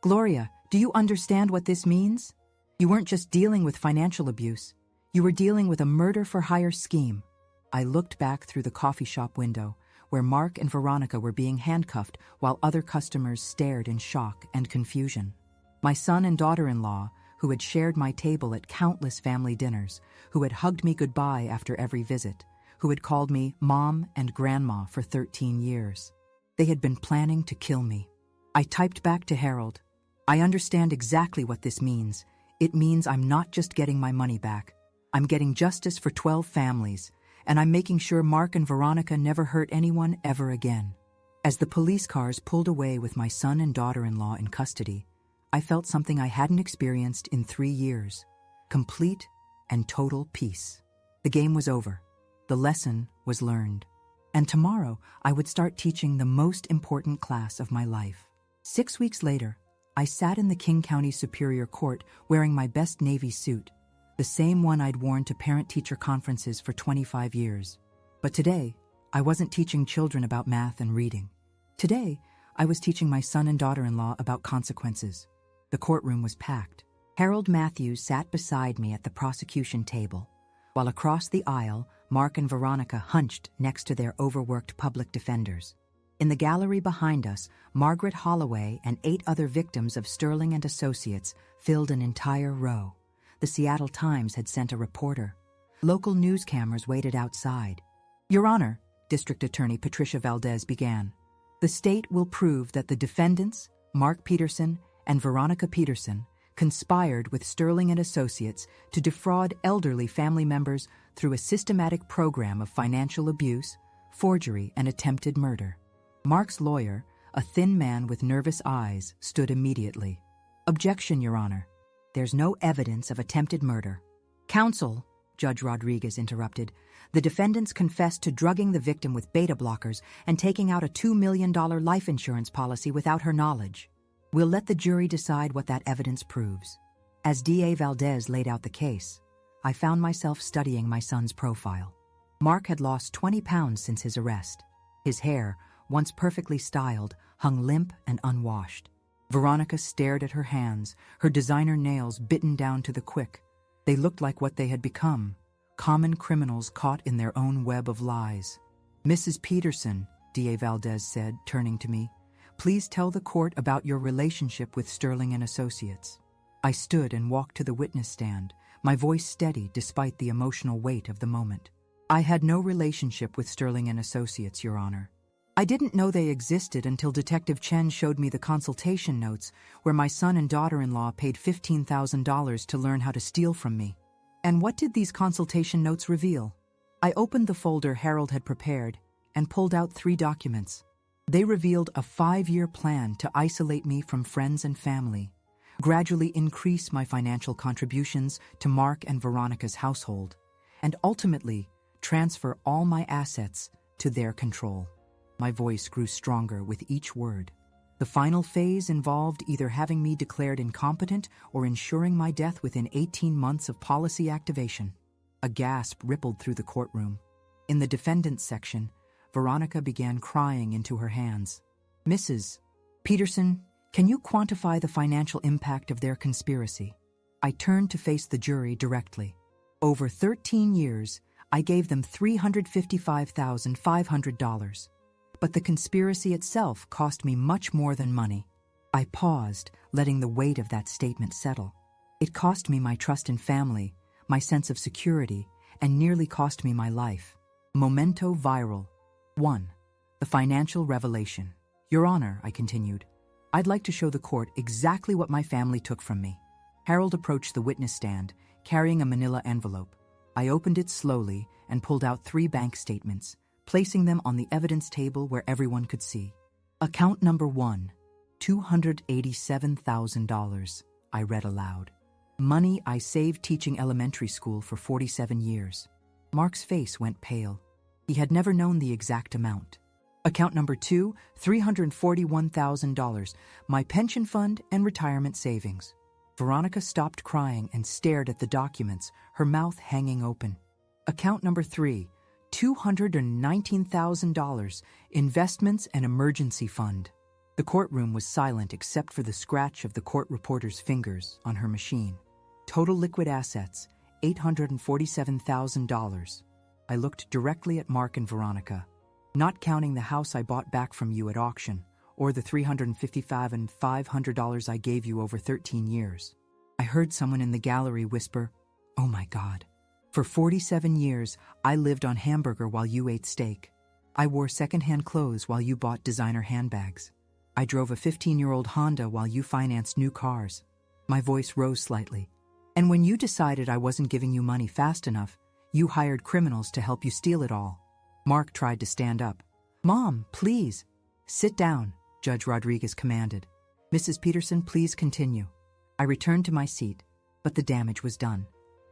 Gloria, do you understand what this means? You weren't just dealing with financial abuse. You were dealing with a murder-for-hire scheme. I looked back through the coffee shop window, where Mark and Veronica were being handcuffed while other customers stared in shock and confusion. My son and daughter-in-law, who had shared my table at countless family dinners, who had hugged me goodbye after every visit, who had called me Mom and Grandma for 13 years. They had been planning to kill me. I typed back to Harold, I understand exactly what this means. It means I'm not just getting my money back. I'm getting justice for 12 families, and I'm making sure Mark and Veronica never hurt anyone ever again. As the police cars pulled away with my son and daughter-in-law in custody, I felt something I hadn't experienced in 3 years. Complete and total peace. The game was over. The lesson was learned. And tomorrow, I would start teaching the most important class of my life. 6 weeks later, I sat in the King County Superior Court wearing my best Navy suit, the same one I'd worn to parent-teacher conferences for 25 years. But today, I wasn't teaching children about math and reading. Today, I was teaching my son and daughter-in-law about consequences. The courtroom was packed. Harold Matthews sat beside me at the prosecution table, while across the aisle, Mark and Veronica hunched next to their overworked public defenders. In the gallery behind us, Margaret Holloway and 8 other victims of Sterling and Associates filled an entire row. The Seattle Times had sent a reporter. Local news cameras waited outside. Your Honor, District Attorney Patricia Valdez began, the state will prove that the defendants, Mark Peterson and Veronica Peterson, conspired with Sterling and Associates to defraud elderly family members through a systematic program of financial abuse, forgery, and attempted murder. Mark's lawyer, a thin man with nervous eyes, stood immediately. "Objection, Your Honor. There's no evidence of attempted murder." "Counsel," Judge Rodriguez interrupted, "the defendants confessed to drugging the victim with beta blockers and taking out a $2 million life insurance policy without her knowledge. We'll let the jury decide what that evidence proves." As D.A. Valdez laid out the case, I found myself studying my son's profile. Mark had lost 20 pounds since his arrest. His hair, once perfectly styled, hung limp and unwashed. Veronica stared at her hands, her designer nails bitten down to the quick. They looked like what they had become, common criminals caught in their own web of lies. "Mrs. Peterson," D.A. Valdez said, turning to me, "please tell the court about your relationship with Sterling and Associates." I stood and walked to the witness stand, my voice steady despite the emotional weight of the moment. "I had no relationship with Sterling and Associates, Your Honor. I didn't know they existed until Detective Chen showed me the consultation notes where my son and daughter-in-law paid $15,000 to learn how to steal from me." "And what did these consultation notes reveal?" I opened the folder Harold had prepared and pulled out 3 documents. They revealed a 5-year plan to isolate me from friends and family, gradually increase my financial contributions to Mark and Veronica's household, and ultimately transfer all my assets to their control. My voice grew stronger with each word. The final phase involved either having me declared incompetent or ensuring my death within 18 months of policy activation. A gasp rippled through the courtroom. In the defendant's section, Veronica began crying into her hands. "Mrs. Peterson, can you quantify the financial impact of their conspiracy?" I turned to face the jury directly. "Over 13 years, I gave them $355,500. But the conspiracy itself cost me much more than money." I paused, letting the weight of that statement settle. It cost me my trust in family, my sense of security, and nearly cost me my life. Memento viral. 1. The financial revelation. "Your Honor," I continued, "I'd like to show the court exactly what my family took from me." Harold approached the witness stand, carrying a manila envelope. I opened it slowly and pulled out 3 bank statements, placing them on the evidence table where everyone could see. "Account number 1, $287,000, I read aloud. "Money I saved teaching elementary school for 47 years. Mark's face went pale. He had never known the exact amount. "Account number 2, $341,000, my pension fund and retirement savings." Veronica stopped crying and stared at the documents, her mouth hanging open. "Account number 3, $219,000, investments and emergency fund." The courtroom was silent except for the scratch of the court reporter's fingers on her machine. "Total liquid assets, $847,000. I looked directly at Mark and Veronica, not counting the house I bought back from you at auction, or the $355,500 I gave you over 13 years. I heard someone in the gallery whisper, "Oh my God." For 47 years, I lived on hamburger while you ate steak. I wore secondhand clothes while you bought designer handbags. I drove a 15-year-old Honda while you financed new cars. My voice rose slightly. And when you decided I wasn't giving you money fast enough, you hired criminals to help you steal it all. Mark tried to stand up. "Mom, please." "Sit down," Judge Rodriguez commanded. "Mrs. Peterson, please continue." I returned to my seat, but the damage was done.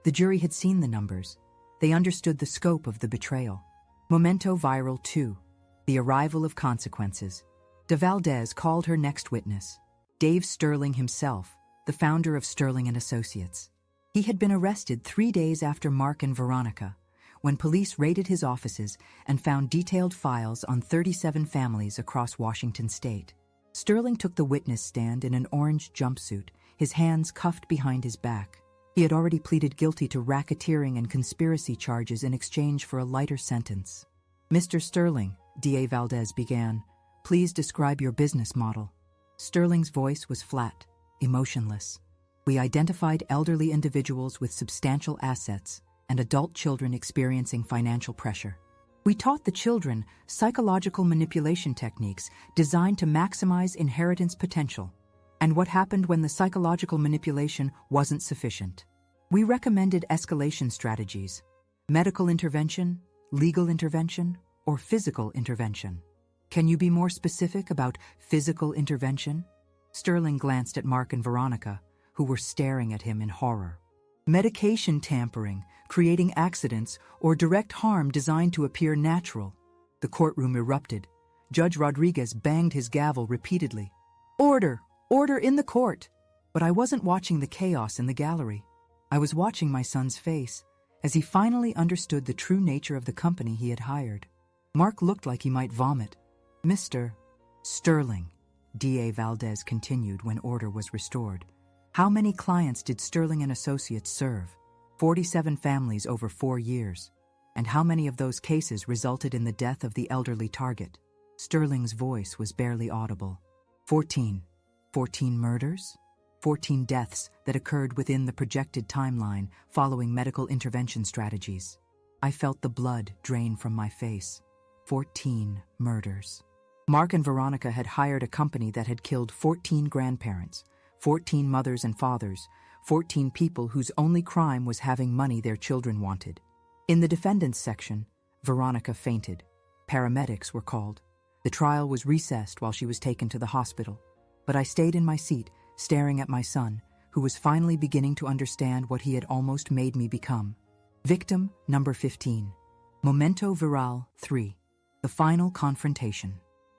The jury had seen the numbers. They understood the scope of the betrayal. Memento viral 2. The arrival of consequences. De Valdez called her next witness, Dave Sterling himself, the founder of Sterling and Associates. He had been arrested 3 days after Mark and Veronica, when police raided his offices and found detailed files on 37 families across Washington state. Sterling took the witness stand in an orange jumpsuit, his hands cuffed behind his back. He had already pleaded guilty to racketeering and conspiracy charges in exchange for a lighter sentence. "Mr. Sterling," D.A. Valdez began, "please describe your business model." Sterling's voice was flat, emotionless. "We identified elderly individuals with substantial assets and adult children experiencing financial pressure. We taught the children psychological manipulation techniques designed to maximize inheritance potential. And what happened when the psychological manipulation wasn't sufficient? We recommended escalation strategies. Medical intervention, legal intervention, or physical intervention? Can you be more specific about physical intervention? Sterling glanced at Mark and Veronica, who were staring at him in horror. Medication tampering, creating accidents, or direct harm designed to appear natural. The courtroom erupted. Judge Rodriguez banged his gavel repeatedly. Order! Order in the court! But I wasn't watching the chaos in the gallery. I was watching my son's face, as he finally understood the true nature of the company he had hired. Mark looked like he might vomit. Mr. Sterling, D.A. Valdez continued when order was restored. How many clients did Sterling and Associates serve? 47 families over 4 years. And how many of those cases resulted in the death of the elderly target? Sterling's voice was barely audible. 14. 14 murders? 14 deaths that occurred within the projected timeline following medical intervention strategies. I felt the blood drain from my face. 14 murders. Mark and Veronica had hired a company that had killed 14 grandparents, 14 mothers and fathers, 14 people whose only crime was having money their children wanted. In the defendant's section, Veronica fainted. Paramedics were called. The trial was recessed while she was taken to the hospital. But I stayed in my seat, staring at my son, who was finally beginning to understand what he had almost made me become. Victim number 15. Momento Viral 3. The final confrontation.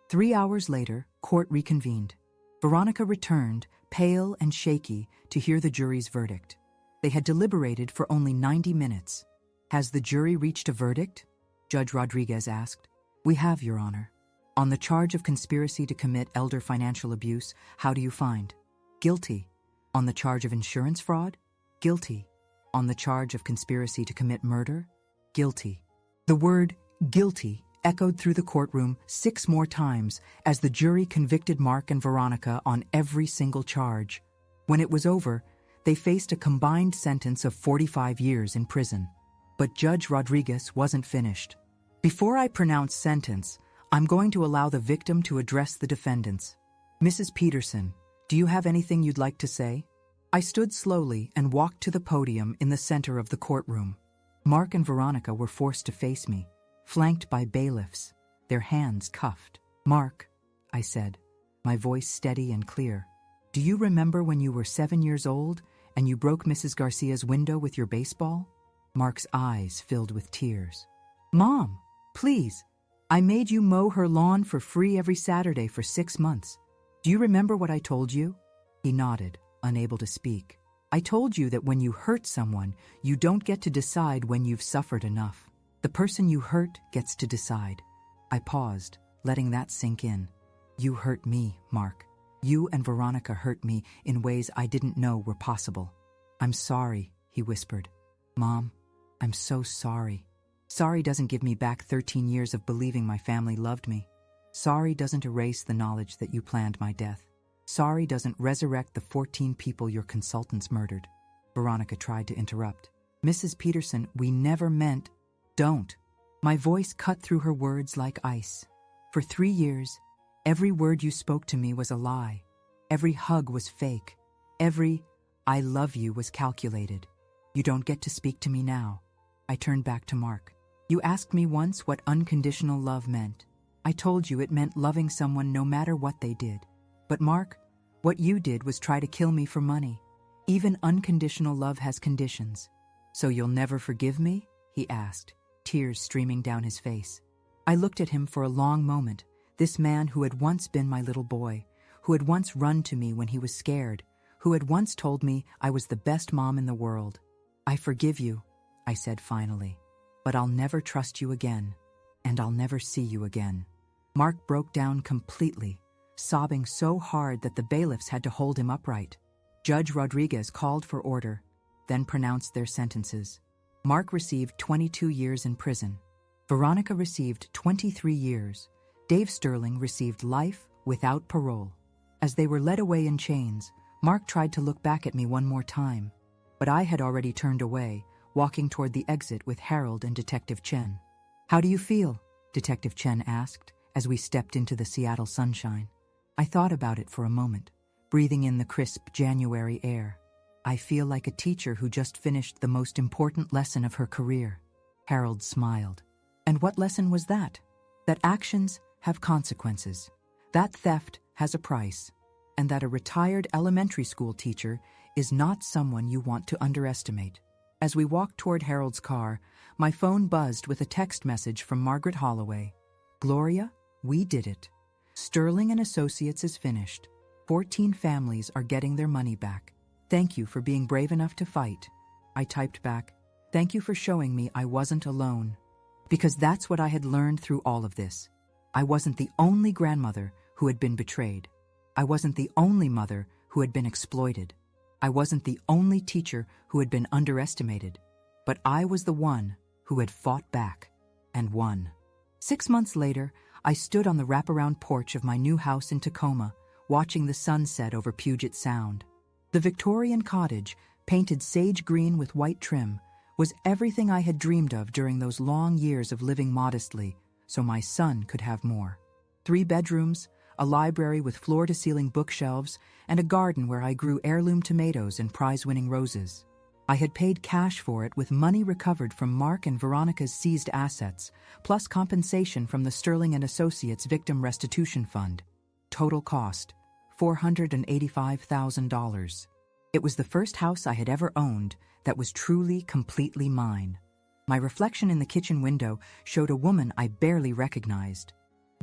3 hours later, court reconvened. Veronica returned, pale and shaky, to hear the jury's verdict. They had deliberated for only 90 minutes. Has the jury reached a verdict? Judge Rodriguez asked. We have, Your Honor. On the charge of conspiracy to commit elder financial abuse, how do you find? Guilty. On the charge of insurance fraud? Guilty. On the charge of conspiracy to commit murder? Guilty. The word guilty echoed through the courtroom 6 more times as the jury convicted Mark and Veronica on every single charge. When it was over, they faced a combined sentence of 45 years in prison. But Judge Rodriguez wasn't finished. Before I pronounce sentence, I'm going to allow the victim to address the defendants. Mrs. Peterson, do you have anything you'd like to say? I stood slowly and walked to the podium in the center of the courtroom. Mark and Veronica were forced to face me, flanked by bailiffs, their hands cuffed. Mark, I said, my voice steady and clear, do you remember when you were 7 years old and you broke Mrs. Garcia's window with your baseball? Mark's eyes filled with tears. Mom, please, I made you mow her lawn for free every Saturday for 6 months. Do you remember what I told you? He nodded, unable to speak. I told you that when you hurt someone, you don't get to decide when you've suffered enough. The person you hurt gets to decide. I paused, letting that sink in. You hurt me, Mark. You and Veronica hurt me in ways I didn't know were possible. I'm sorry, he whispered. Mom, I'm so sorry. Sorry doesn't give me back 13 years of believing my family loved me. Sorry doesn't erase the knowledge that you planned my death. Sorry doesn't resurrect the 14 people your consultants murdered. Veronica tried to interrupt. Mrs. Peterson, we never meant... Don't. My voice cut through her words like ice. For 3 years, every word you spoke to me was a lie. Every hug was fake. Every I love you was calculated. You don't get to speak to me now. I turned back to Mark. You asked me once what unconditional love meant. I told you it meant loving someone no matter what they did. But Mark, what you did was try to kill me for money. Even unconditional love has conditions. So you'll never forgive me? He asked, tears streaming down his face. I looked at him for a long moment, this man who had once been my little boy, who had once run to me when he was scared, who had once told me I was the best mom in the world. I forgive you, I said finally, but I'll never trust you again, and I'll never see you again. Mark broke down completely, sobbing so hard that the bailiffs had to hold him upright. Judge Rodriguez called for order, then pronounced their sentences. Mark received 22 years in prison. Veronica received 23 years. Dave Sterling received life without parole. As they were led away in chains, Mark tried to look back at me one more time, but I had already turned away, walking toward the exit with Harold and Detective Chen. How do you feel? Detective Chen asked, as we stepped into the Seattle sunshine. I thought about it for a moment, breathing in the crisp January air. I feel like a teacher who just finished the most important lesson of her career. Harold smiled. And what lesson was that? That actions have consequences. That theft has a price. And that a retired elementary school teacher is not someone you want to underestimate. As we walked toward Harold's car, my phone buzzed with a text message from Margaret Holloway. Gloria, we did it. Sterling and Associates is finished. 14 families are getting their money back. Thank you for being brave enough to fight. I typed back, thank you for showing me I wasn't alone. Because that's what I had learned through all of this. I wasn't the only grandmother who had been betrayed. I wasn't the only mother who had been exploited. I wasn't the only teacher who had been underestimated. But I was the one who had fought back and won. 6 months later, I stood on the wraparound porch of my new house in Tacoma, watching the sunset over Puget Sound. The Victorian cottage, painted sage green with white trim, was everything I had dreamed of during those long years of living modestly, so my son could have more. 3 bedrooms, a library with floor-to-ceiling bookshelves, and a garden where I grew heirloom tomatoes and prize-winning roses. I had paid cash for it with money recovered from Mark and Veronica's seized assets, plus compensation from the Sterling and Associates Victim Restitution Fund. Total cost, $485,000. It was the first house I had ever owned that was truly, completely mine. My reflection in the kitchen window showed a woman I barely recognized.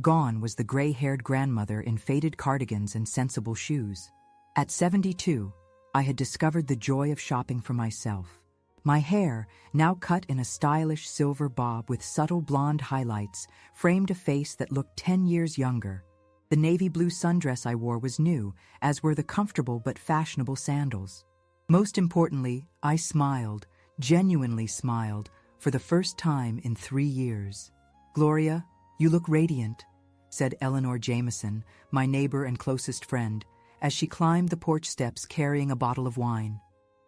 Gone was the gray-haired grandmother in faded cardigans and sensible shoes. At 72, I had discovered the joy of shopping for myself. My hair, now cut in a stylish silver bob with subtle blonde highlights, framed a face that looked 10 years younger. The navy blue sundress I wore was new, as were the comfortable but fashionable sandals. Most importantly, I smiled, genuinely smiled, for the first time in 3 years. Gloria, you look radiant, said Eleanor Jameson, my neighbor and closest friend, as she climbed the porch steps carrying a bottle of wine.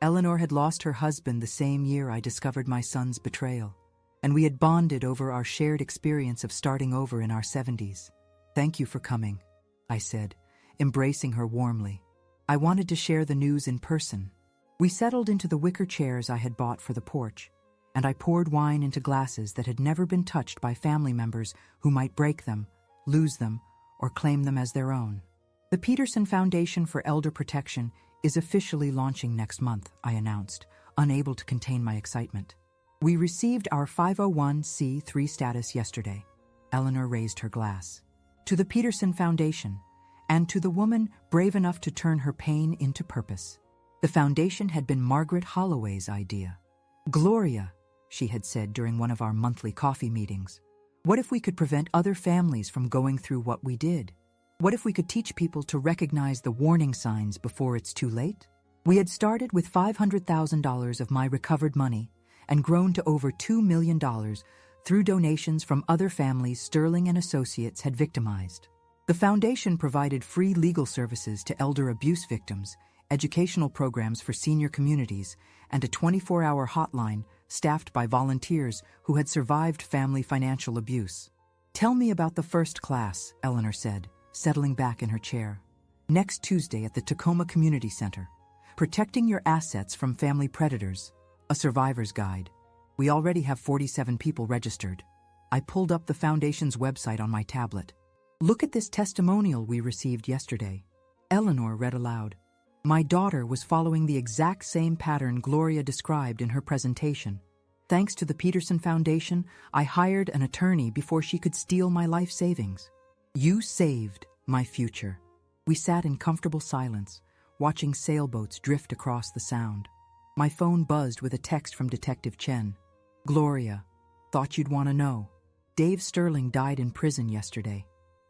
Eleanor had lost her husband the same year I discovered my son's betrayal, and we had bonded over our shared experience of starting over in our 70s. Thank you for coming, I said, embracing her warmly. I wanted to share the news in person. We settled into the wicker chairs I had bought for the porch, and I poured wine into glasses that had never been touched by family members who might break them, lose them, or claim them as their own. The Peterson Foundation for Elder Protection is officially launching next month, I announced, unable to contain my excitement. We received our 501c3 status yesterday. Eleanor raised her glass. To the Peterson Foundation, and to the woman brave enough to turn her pain into purpose. The foundation had been Margaret Holloway's idea. Gloria, she had said during one of our monthly coffee meetings, what if we could prevent other families from going through what we did? What if we could teach people to recognize the warning signs before it's too late? We had started with $500,000 of my recovered money and grown to over $2 million through donations from other families Sterling and Associates had victimized. The foundation provided free legal services to elder abuse victims, educational programs for senior communities, and a 24-hour hotline staffed by volunteers who had survived family financial abuse. Tell me about the first class, Eleanor said, settling back in her chair. Next Tuesday at the Tacoma Community Center. Protecting Your Assets from Family Predators, a survivor's guide. We already have 47 people registered. I pulled up the foundation's website on my tablet. Look at this testimonial we received yesterday. Eleanor read aloud. My daughter was following the exact same pattern Gloria described in her presentation. Thanks to the Peterson Foundation, I hired an attorney before she could steal my life savings. You saved my future. We sat in comfortable silence, watching sailboats drift across the sound. My phone buzzed with a text from Detective Chen. Gloria, thought you'd want to know. Dave Sterling died in prison yesterday.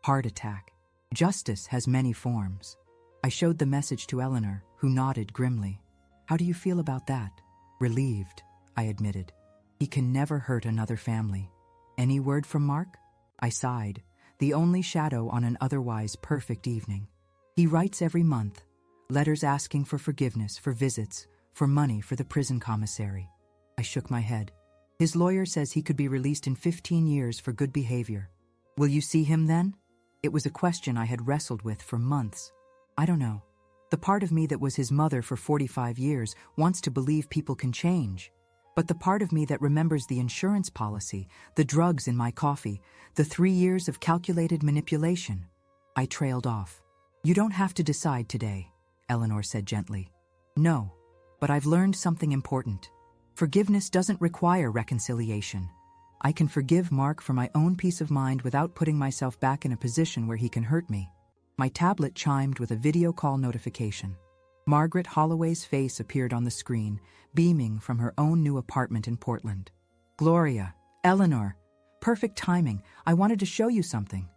Heart attack. Justice has many forms. I showed the message to Eleanor, who nodded grimly. How do you feel about that? Relieved, I admitted. He can never hurt another family. Any word from Mark? I sighed, the only shadow on an otherwise perfect evening. He writes every month, letters asking for forgiveness, for visits, for money for the prison commissary. I shook my head. His lawyer says he could be released in 15 years for good behavior. Will you see him then? It was a question I had wrestled with for months. I don't know. The part of me that was his mother for 45 years wants to believe people can change. But the part of me that remembers the insurance policy, the drugs in my coffee, the 3 years of calculated manipulation, I trailed off. You don't have to decide today, Eleanor said gently. No, but I've learned something important. Forgiveness doesn't require reconciliation. I can forgive Mark for my own peace of mind without putting myself back in a position where he can hurt me. My tablet chimed with a video call notification. Margaret Holloway's face appeared on the screen, beaming from her own new apartment in Portland. Gloria, Eleanor, perfect timing. I wanted to show you something.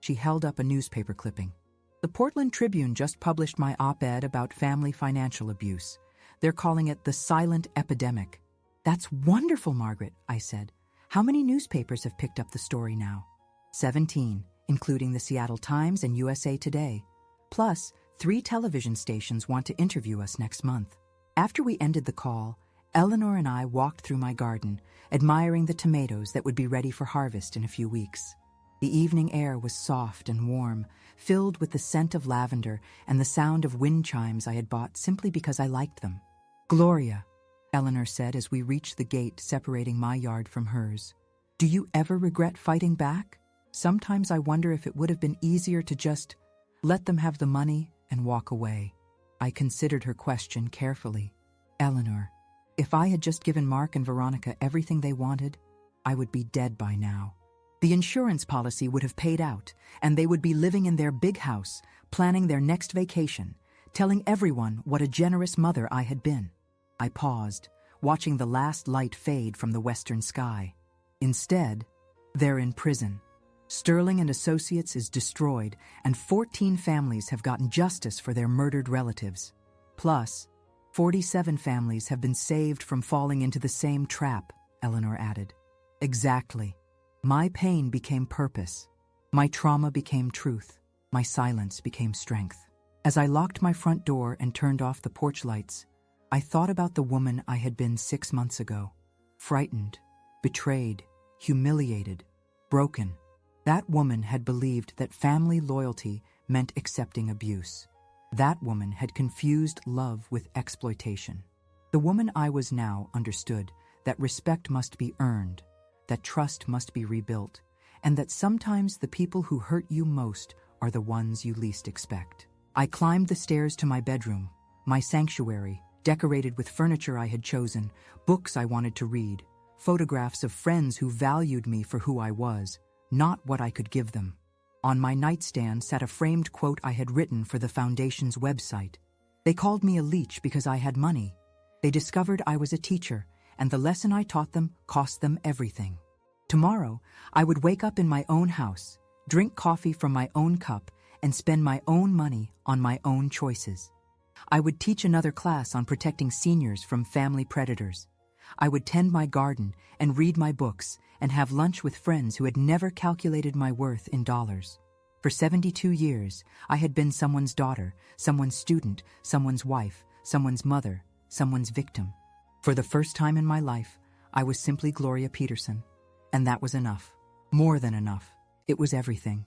She held up a newspaper clipping. The Portland Tribune just published my op-ed about family financial abuse. They're calling it the silent epidemic. That's wonderful, Margaret, I said. How many newspapers have picked up the story now? 17, including the Seattle Times and USA Today. Plus, 3 television stations want to interview us next month. After we ended the call, Eleanor and I walked through my garden, admiring the tomatoes that would be ready for harvest in a few weeks. The evening air was soft and warm, filled with the scent of lavender and the sound of wind chimes I had bought simply because I liked them. Gloria, Eleanor said as we reached the gate separating my yard from hers. Do you ever regret fighting back? Sometimes I wonder if it would have been easier to just let them have the money and walk away. I considered her question carefully. Eleanor, if I had just given Mark and Veronica everything they wanted, I would be dead by now. The insurance policy would have paid out, and they would be living in their big house, planning their next vacation, telling everyone what a generous mother I had been. I paused, watching the last light fade from the western sky. Instead, they're in prison. Sterling and Associates is destroyed, and 14 families have gotten justice for their murdered relatives. Plus, 47 families have been saved from falling into the same trap, Eleanor added. Exactly. My pain became purpose. My trauma became truth. My silence became strength. As I locked my front door and turned off the porch lights, I thought about the woman I had been 6 months ago. Frightened, betrayed, humiliated, broken. That woman had believed that family loyalty meant accepting abuse. That woman had confused love with exploitation. The woman I was now understood that respect must be earned, that trust must be rebuilt, and that sometimes the people who hurt you most are the ones you least expect. I climbed the stairs to my bedroom, my sanctuary, decorated with furniture I had chosen, books I wanted to read, photographs of friends who valued me for who I was, not what I could give them. On my nightstand sat a framed quote I had written for the Foundation's website. They called me a leech because I had money. They discovered I was a teacher, and the lesson I taught them cost them everything. Tomorrow, I would wake up in my own house, drink coffee from my own cup, and spend my own money on my own choices. I would teach another class on protecting seniors from family predators. I would tend my garden and read my books and have lunch with friends who had never calculated my worth in dollars. For 72 years, I had been someone's daughter, someone's student, someone's wife, someone's mother, someone's victim. For the first time in my life, I was simply Gloria Peterson. And that was enough. More than enough. It was everything.